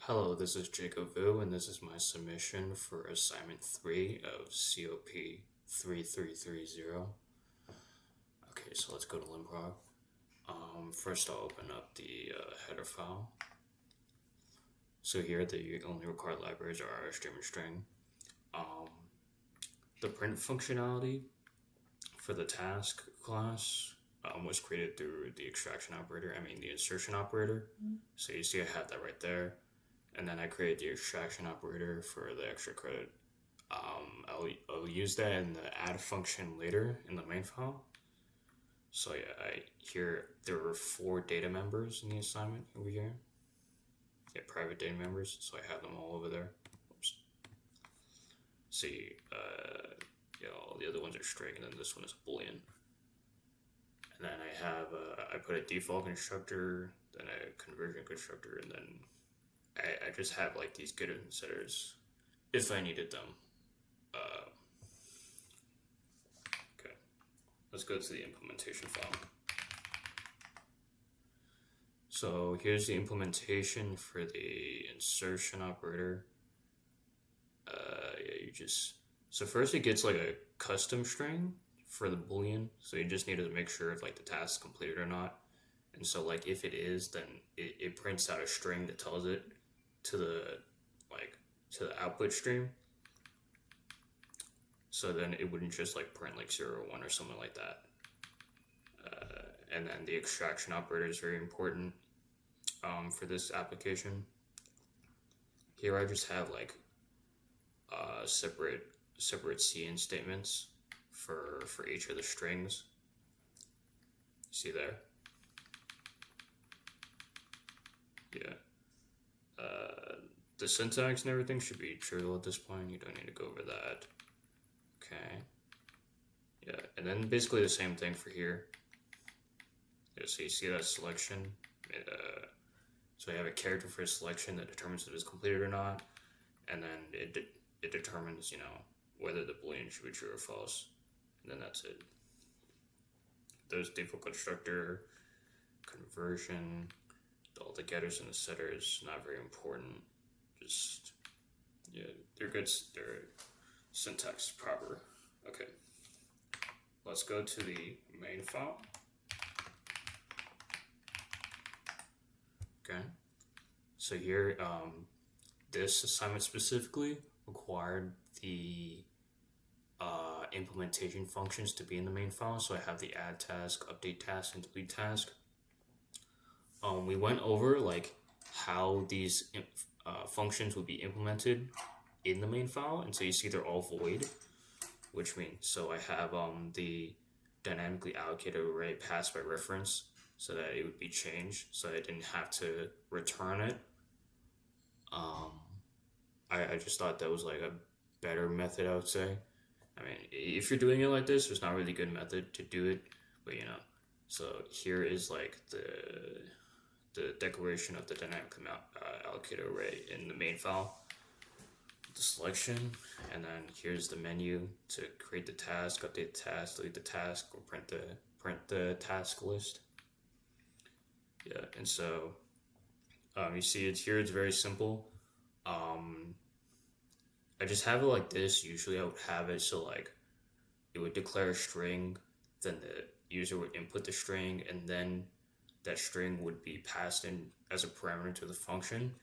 Hello, this is Jacob Vu, and this is my submission for assignment 3 of COP3330. Okay, so let's go to Limprog. First I'll open up the header file. So here the only required libraries are stream and string. The print functionality for the task class was created through the extraction operator, the insertion operator. So you see I have that right there. And then I created the extraction operator for the extra credit. I'll use that in the add function later in the main file. So yeah, here there were 4 data members in the assignment over here. Yeah, private data members, so I have them all over there. Oops. See, yeah, all the other ones are string, and then this one is a boolean. And then I have, I put a default constructor, then a conversion constructor, and then I just have like these getters and setters if I needed them. Okay, let's go to the implementation file. So here's the implementation for the insertion operator. Yeah, so first it gets like a custom string for the boolean, so you just need to make sure if like the task is completed or not. And so like if it is, then it prints out a string that tells it to the output stream. So then it wouldn't just like print like 0 or 1 or something like that. And then the extraction operator is very important for this application. Here I just have like separate cin statements for each of the strings. See there? Yeah. The syntax and everything should be trivial at this point. You don't need to go over that. Okay. Yeah, and then basically the same thing for here. Yeah, so you see that selection. So I have a character for a selection that determines if it's completed or not, and then it determines, whether the boolean should be true or false, and then that's it. There's default constructor, conversion, all the getters and the setters, not very important. Just, yeah, they're good, their syntax is proper. Okay, let's go to the main file. Okay, so here, this assignment specifically required the implementation functions to be in the main file. So I have the add task, update task, and delete task. We went over like how these functions would be implemented in the main file, and so you see they're all void, which means, so I have the dynamically allocated array passed by reference so that it would be changed, so I didn't have to return it. I just thought that was like a better method, I would say. If you're doing it like this, there's not really a good method to do it, but so here is like the declaration of the dynamically allocated array in the main file, the selection, and then here's the menu to create the task, update the task, delete the task, or print the task list. Yeah, and so you see it's very simple. I just have it like this. Usually I would have it so like it would declare a string, then the user would input the string, and then that string would be passed in as a parameter to the function.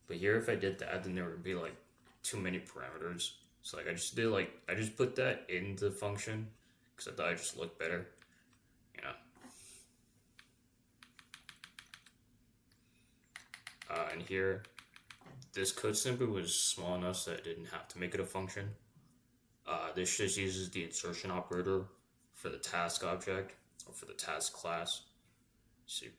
But here, if I did that, then there would be like too many parameters. So like I just put that in the function because I thought it just looked better. And here, this code snippet was small enough so I didn't have to make it a function. This just uses the insertion operator for the task object or for the task class. See,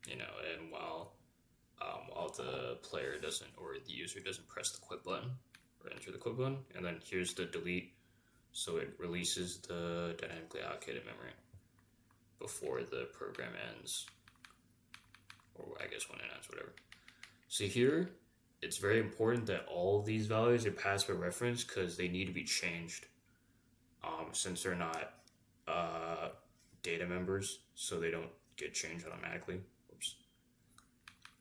and while the player doesn't, or the user doesn't press the quit button or enter the quit button, and then here's the delete, so it releases the dynamically allocated memory before the program ends, or I guess when it ends, whatever. So here, it's very important that all of these values are passed by reference because they need to be changed. Since they're not data members, so they don't get changed automatically. Oops.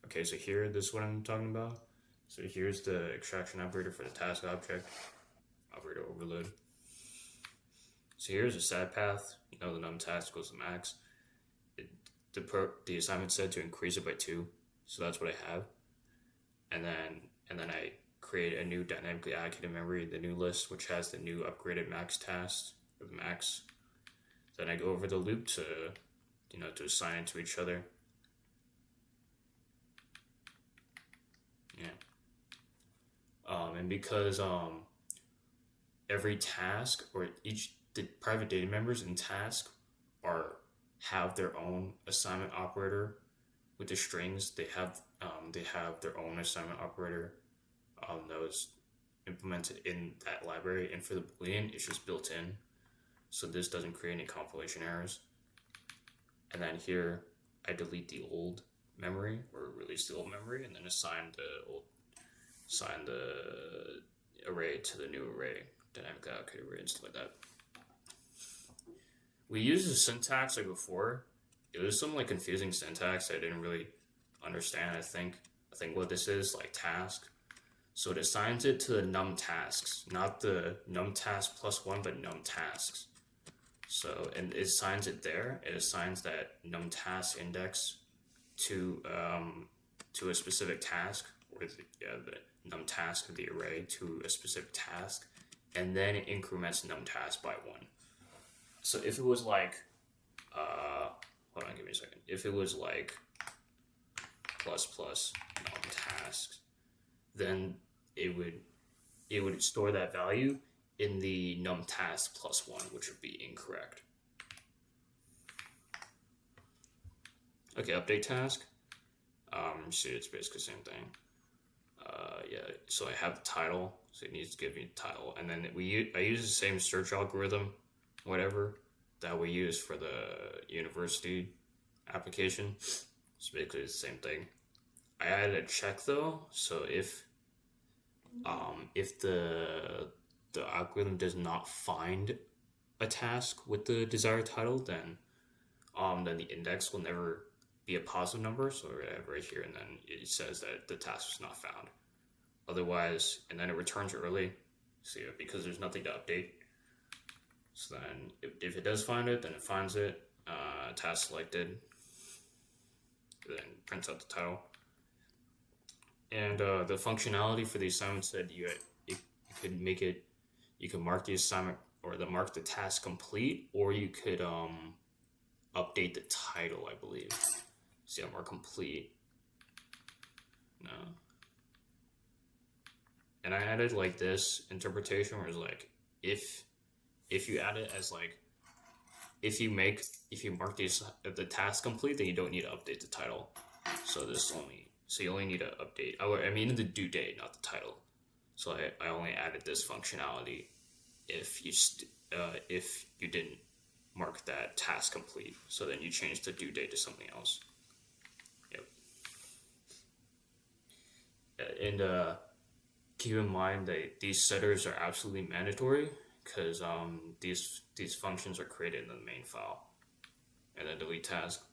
Okay, so here, this is what I'm talking about. So here's the extraction operator for the task object, operator overload. So here's a set path. You know, the num task goes to max. The assignment said to increase it by 2, so that's what I have. And then I create a new dynamically allocated memory, the new list, which has the new upgraded max task, or the max. Then I go over the loop to, to assign it to each other. Yeah. And because every task or the private data members in task have their own assignment operator with the strings. They have their own assignment operator that was implemented in that library, and for the Boolean, it's just built in, so this doesn't create any compilation errors. And then here, I delete the old memory or release the old memory, and then assign the array to the new array, dynamically allocated array, and stuff like that. We used the syntax like before. It was some like confusing syntax I didn't really understand. I think what this is, like task. So it assigns it to the num tasks, not the num task plus 1, but num tasks. So, and it assigns it there. It assigns that num task index to a specific task, or the num task of the array to a specific task, and then it increments num task by 1. So if it was like, hold on, give me a second. If it was like plus num tasks, then it would store that value in the num task plus 1, which would be incorrect. Okay, update task. See, it's basically the same thing. Yeah, so I have the title, so it needs to give me the title, and then I use the same search algorithm, whatever, that we use for the university application. It's basically the same thing. I added a check though, so if the algorithm does not find a task with the desired title, then the index will never be a positive number. So I have right here, and then it says that the task was not found. Otherwise, and then it returns early, so yeah, because there's nothing to update. So then, if it does find it, then it finds it, task selected, then prints out the title. And the functionality for the assignment said you could make it, you can mark the assignment or mark the task complete, or you could update the title, I believe. See, I'm more complete. No. And I added like this interpretation where it's like, if you add it as like, if you mark the task complete, then you don't need to update the title. So you only need to update. I mean the due date, not the title. So I only added this functionality if you didn't mark that task complete. So then you change the due date to something else. Yep. And keep in mind that these setters are absolutely mandatory, because these functions are created in the main file. And then delete task.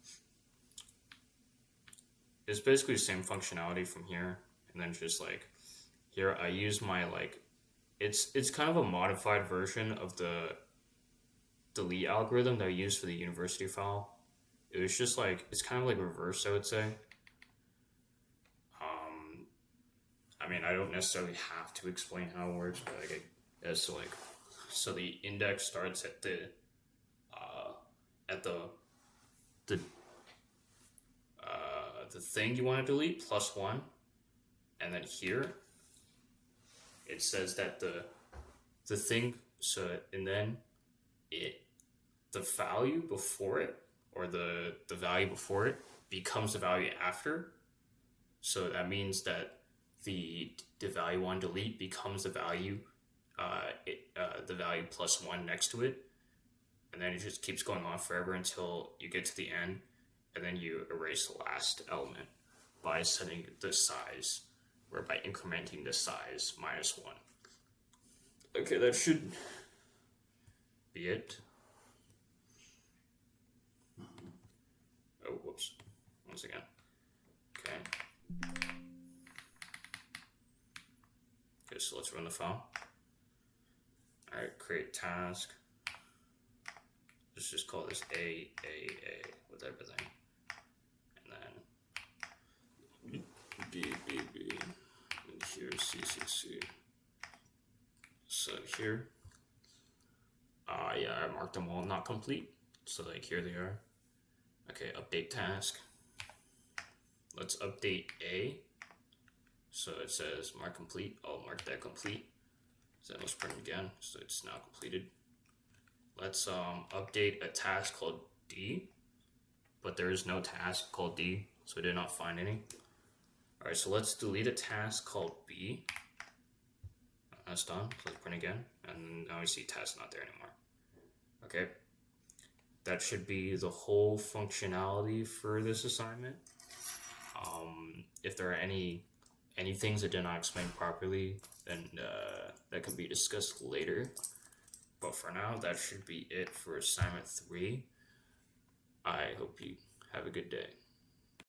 It's basically the same functionality from here, and then just like here I use my it's kind of a modified version of the delete algorithm that I used for the university file. It was just like, it's kind of like reverse, I would say. I mean, I don't necessarily have to explain how it works, but I guess so the index starts at the thing you want to delete plus 1, and then here it says that the thing, so, and then the value before it, or the value before it becomes the value after. So that means that the value on delete becomes the value plus 1 next to it, and then it just keeps going on forever until you get to the end, and then you erase the last element by setting the size, or by incrementing the size minus 1. Okay, that should be it. Oh, whoops, once again. Okay. Okay, so let's run the file. Alright, create task. Let's just call this A with everything. And then B, and here C. So here, yeah, I marked them all not complete. So like here they are. Okay, update task. Let's update A. So it says mark complete. I'll mark that complete. So then let's print again. So it's now completed. Let's update a task called D, but there is no task called D, so I did not find any. All right, so let's delete a task called B. That's done. So let's print again, and now we see task not there anymore. Okay, that should be the whole functionality for this assignment. If there are any things that did not explain properly, then that could be discussed later. But for now, that should be it for assignment 3. I hope you have a good day.